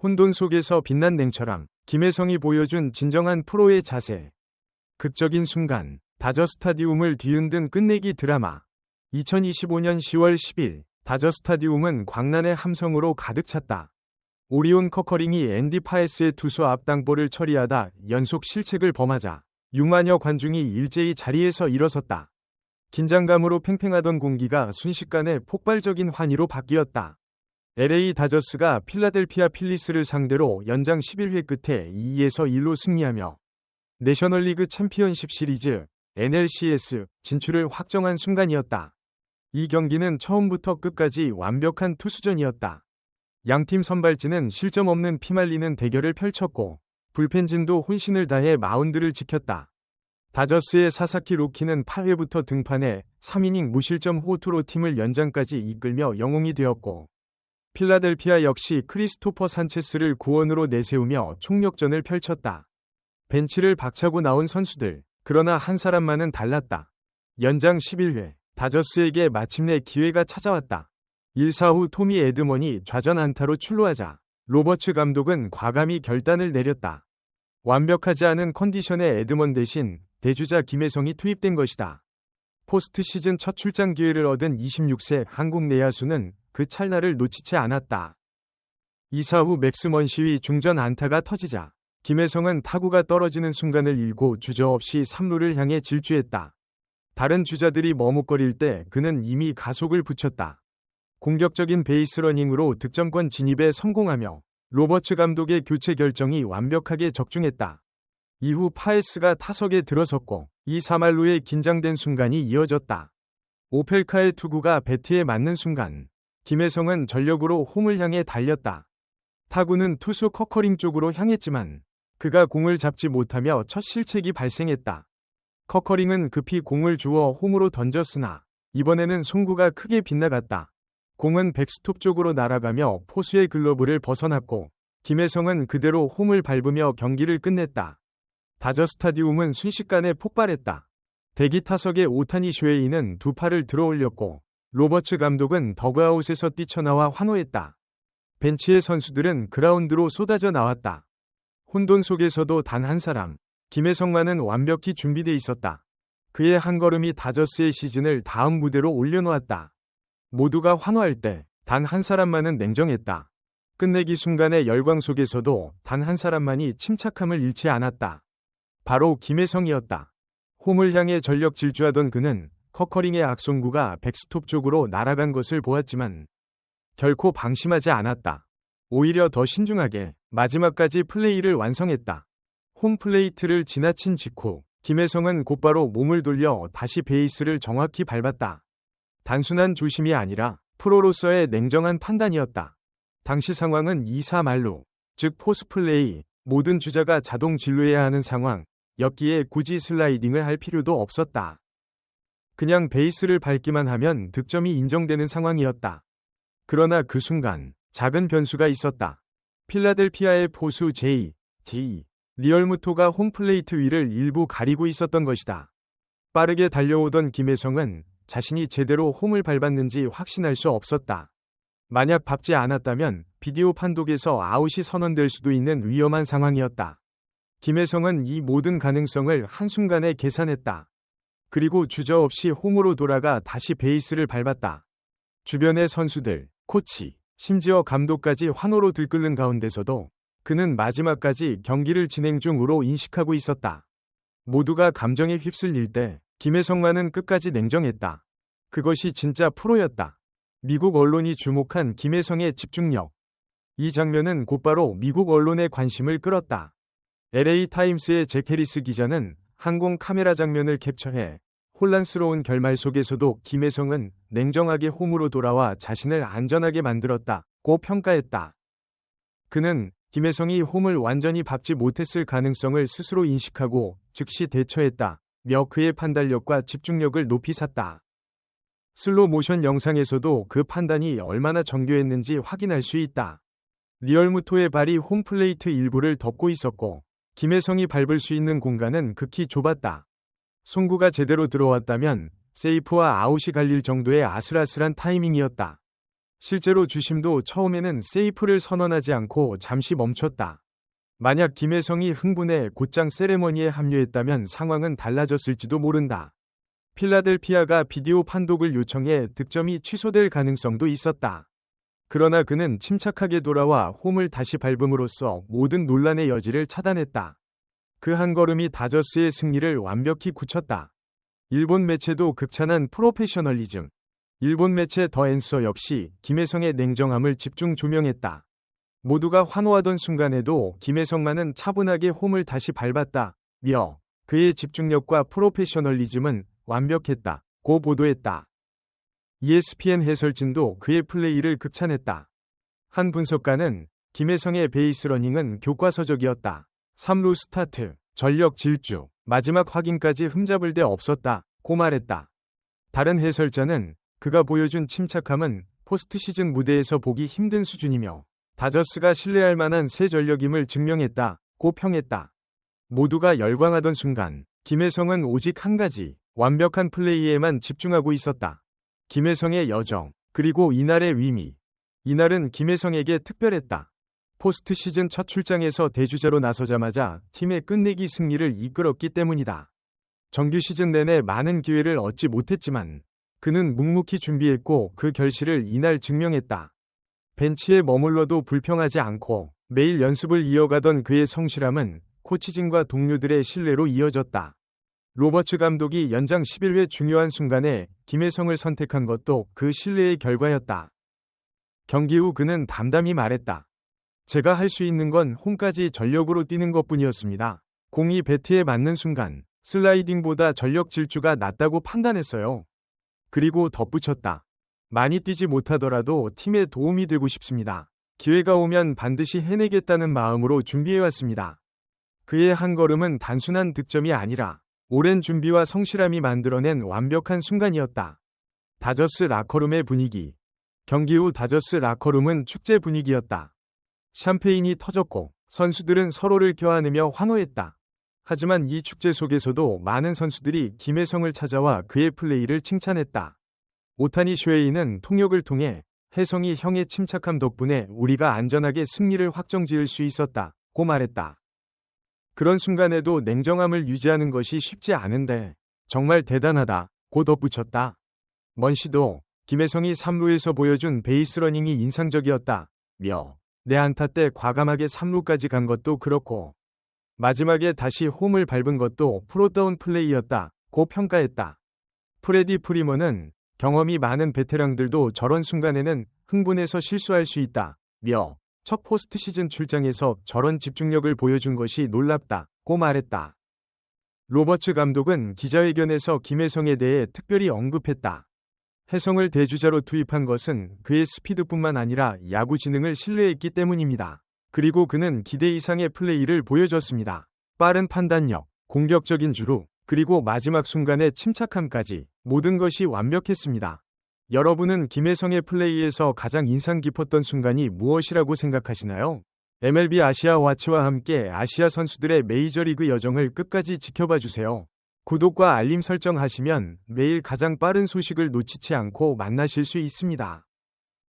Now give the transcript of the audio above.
혼돈 속에서 빛난 냉철함, 김혜성이 보여준 진정한 프로의 자세. 극적인 순간, 다저 스타디움을 뒤흔든 끝내기 드라마. 2025년 10월 10일, 다저 스타디움은 광란의 함성으로 가득 찼다. 오리온 커커링이 앤디 파에스의 투수 앞당볼을 처리하다 연속 실책을 범하자 6만여 관중이 일제히 자리에서 일어섰다. 긴장감으로 팽팽하던 공기가 순식간에 폭발적인 환희로 바뀌었다. LA 다저스가 필라델피아 필리스를 상대로 연장 11회 끝에 2-2에서 1로 승리하며 내셔널리그 챔피언십 시리즈 NLCS 진출을 확정한 순간이었다. 이 경기는 처음부터 끝까지 완벽한 투수전이었다. 양팀 선발진은 실점 없는 피말리는 대결을 펼쳤고 불펜진도 혼신을 다해 마운드를 지켰다. 다저스의 사사키 로키는 8회부터 등판해 3이닝 무실점 호투로 팀을 연장까지 이끌며 영웅이 되었고 필라델피아 역시 크리스토퍼 산체스를 구원으로 내세우며 총력전을 펼쳤다. 벤치를 박차고 나온 선수들, 그러나 한 사람만은 달랐다. 연장 11회, 다저스에게 마침내 기회가 찾아왔다. 1사 후 토미 에드먼이 좌전 안타로 출루하자 로버츠 감독은 과감히 결단을 내렸다. 완벽하지 않은 컨디션의 에드먼 대신 대주자 김혜성이 투입된 것이다. 포스트 시즌 첫 출장 기회를 얻은 26세 한국 내야수는 그 찰나를 놓치지 않았다. 2사 후 맥스 먼시의 중전 안타가 터지자 김혜성은 타구가 떨어지는 순간을 읽고 주저없이 3루를 향해 질주했다. 다른 주자들이 머뭇거릴 때 그는 이미 가속을 붙였다. 공격적인 베이스러닝으로 득점권 진입에 성공하며 로버츠 감독의 교체 결정이 완벽하게 적중했다. 이후 파에스가 타석에 들어섰고 2-3할루의 긴장된 순간이 이어졌다. 오펠카의 투구가 배트에 맞는 순간 김혜성은 전력으로 홈을 향해 달렸다. 타구는 투수 커커링 쪽으로 향했지만 그가 공을 잡지 못하며 첫 실책이 발생했다. 커커링은 급히 공을 주워 홈으로 던졌으나 이번에는 송구가 크게 빗나갔다. 공은 백스톱 쪽으로 날아가며 포수의 글러브를 벗어났고 김혜성은 그대로 홈을 밟으며 경기를 끝냈다. 다저 스타디움은 순식간에 폭발했다. 대기 타석의 오타니 쇼헤이는 두 팔을 들어올렸고 로버츠 감독은 더그아웃에서 뛰쳐나와 환호했다. 벤치의 선수들은 그라운드로 쏟아져 나왔다. 혼돈 속에서도 단 한 사람, 김혜성만은 완벽히 준비돼 있었다. 그의 한 걸음이 다저스의 시즌을 다음 무대로 올려놓았다. 모두가 환호할 때 단 한 사람만은 냉정했다. 끝내기 순간의 열광 속에서도 단 한 사람만이 침착함을 잃지 않았다. 바로 김혜성이었다. 홈을 향해 전력 질주하던 그는 커커링의 악송구가 백스톱 쪽으로 날아간 것을 보았지만 결코 방심하지 않았다. 오히려 더 신중하게 마지막까지 플레이를 완성했다. 홈플레이트를 지나친 직후 김혜성은 곧바로 몸을 돌려 다시 베이스를 정확히 밟았다. 단순한 조심이 아니라 프로로서의 냉정한 판단이었다. 당시 상황은 2사 말루, 즉 포스플레이, 모든 주자가 자동 진루해야 하는 상황이었기에 굳이 슬라이딩을 할 필요도 없었다. 그냥 베이스를 밟기만 하면 득점이 인정되는 상황이었다. 그러나 그 순간 작은 변수가 있었다. 필라델피아의 포수 J.D. 리얼무토가 홈플레이트 위를 일부 가리고 있었던 것이다. 빠르게 달려오던 김혜성은 자신이 제대로 홈을 밟았는지 확신할 수 없었다. 만약 밟지 않았다면 비디오 판독에서 아웃이 선언될 수도 있는 위험한 상황이었다. 김혜성은 이 모든 가능성을 한순간에 계산했다. 그리고 주저없이 홈으로 돌아가 다시 베이스를 밟았다. 주변의 선수들, 코치, 심지어 감독까지 환호로 들끓는 가운데서도 그는 마지막까지 경기를 진행 중으로 인식하고 있었다. 모두가 감정에 휩쓸릴 때 김혜성만은 끝까지 냉정했다. 그것이 진짜 프로였다. 미국 언론이 주목한 김혜성의 집중력. 이 장면은 곧바로 미국 언론의 관심을 끌었다. LA 타임스의 잭 해리스 기자는 항공 카메라 장면을 캡처해 혼란스러운 결말 속에서도 김혜성은 냉정하게 홈으로 돌아와 자신을 안전하게 만들었다고 평가했다. 그는 김혜성이 홈을 완전히 밟지 못했을 가능성을 스스로 인식하고 즉시 대처했다며 그의 판단력과 집중력을 높이 샀다. 슬로 모션 영상에서도 그 판단이 얼마나 정교했는지 확인할 수 있다. 리얼무토의 발이 홈플레이트 일부를 덮고 있었고 김혜성이 밟을 수 있는 공간은 극히 좁았다. 송구가 제대로 들어왔다면 세이프와 아웃이 갈릴 정도의 아슬아슬한 타이밍이었다. 실제로 주심도 처음에는 세이프를 선언하지 않고 잠시 멈췄다. 만약 김혜성이 흥분해 곧장 세레머니에 합류했다면 상황은 달라졌을지도 모른다. 필라델피아가 비디오 판독을 요청해 득점이 취소될 가능성도 있었다. 그러나 그는 침착하게 돌아와 홈을 다시 밟음으로써 모든 논란의 여지를 차단했다. 그 한 걸음이 다저스의 승리를 완벽히 굳혔다. 일본 매체도 극찬한 프로페셔널리즘. 일본 매체 더 앤서 역시 김혜성의 냉정함을 집중 조명했다. 모두가 환호하던 순간에도 김혜성만은 차분하게 홈을 다시 밟았다. 며 그의 집중력과 프로페셔널리즘은 완벽했다. 고 보도했다. ESPN 해설진도 그의 플레이를 극찬했다. 한 분석가는 김혜성의 베이스러닝은 교과서적이었다. 3루 스타트, 전력 질주, 마지막 확인까지 흠잡을 데 없었다. 고 말했다. 다른 해설자는 그가 보여준 침착함은 포스트 시즌 무대에서 보기 힘든 수준이며 다저스가 신뢰할 만한 새 전력임을 증명했다. 고 평했다. 모두가 열광하던 순간 김혜성은 오직 한 가지 완벽한 플레이에만 집중하고 있었다. 김혜성의 여정, 그리고 이날의 의미. 이날은 김혜성에게 특별했다. 포스트 시즌 첫 출장에서 대주자로 나서자마자 팀의 끝내기 승리를 이끌었기 때문이다. 정규 시즌 내내 많은 기회를 얻지 못했지만 그는 묵묵히 준비했고 그 결실을 이날 증명했다. 벤치에 머물러도 불평하지 않고 매일 연습을 이어가던 그의 성실함은 코치진과 동료들의 신뢰로 이어졌다. 로버츠 감독이 연장 11회 중요한 순간에 김혜성을 선택한 것도 그 신뢰의 결과였다. 경기 후 그는 담담히 말했다. 제가 할 수 있는 건 홈까지 전력으로 뛰는 것뿐이었습니다. 공이 배트에 맞는 순간 슬라이딩보다 전력 질주가 낫다고 판단했어요. 그리고 덧붙였다. 많이 뛰지 못하더라도 팀에 도움이 되고 싶습니다. 기회가 오면 반드시 해내겠다는 마음으로 준비해왔습니다. 그의 한 걸음은 단순한 득점이 아니라 오랜 준비와 성실함이 만들어낸 완벽한 순간이었다. 다저스 라커룸의 분위기. 경기 후 다저스 라커룸은 축제 분위기였다. 샴페인이 터졌고 선수들은 서로를 껴안으며 환호했다. 하지만 이 축제 속에서도 많은 선수들이 김혜성을 찾아와 그의 플레이를 칭찬했다. 오타니 쇼헤이는 통역을 통해 혜성이 형의 침착함 덕분에 우리가 안전하게 승리를 확정지을 수 있었다. 고 말했다. 그런 순간에도 냉정함을 유지하는 것이 쉽지 않은데 정말 대단하다. 고 덧붙였다. 먼시도 김혜성이 3루에서 보여준 베이스러닝이 인상적이었다. 며 내 안타 때 과감하게 3루까지 간 것도 그렇고 마지막에 다시 홈을 밟은 것도 프로다운 플레이였다. 고 평가했다. 프레디 프리먼은 경험이 많은 베테랑들도 저런 순간에는 흥분해서 실수할 수 있다. 며 첫 포스트 시즌 출장에서 저런 집중력을 보여준 것이 놀랍다. 고 말했다. 로버츠 감독은 기자회견에서 김혜성에 대해 특별히 언급했다. 혜성을 대주자로 투입한 것은 그의 스피드뿐만 아니라 야구 지능을 신뢰했기 때문입니다. 그리고 그는 기대 이상의 플레이를 보여줬습니다. 빠른 판단력, 공격적인 주루, 그리고 마지막 순간의 침착함까지 모든 것이 완벽했습니다. 여러분은 김혜성의 플레이에서 가장 인상 깊었던 순간이 무엇이라고 생각하시나요? MLB 아시아 와치와 함께 아시아 선수들의 메이저리그 여정을 끝까지 지켜봐 주세요. 구독과 알림 설정하시면 매일 가장 빠른 소식을 놓치지 않고 만나실 수 있습니다.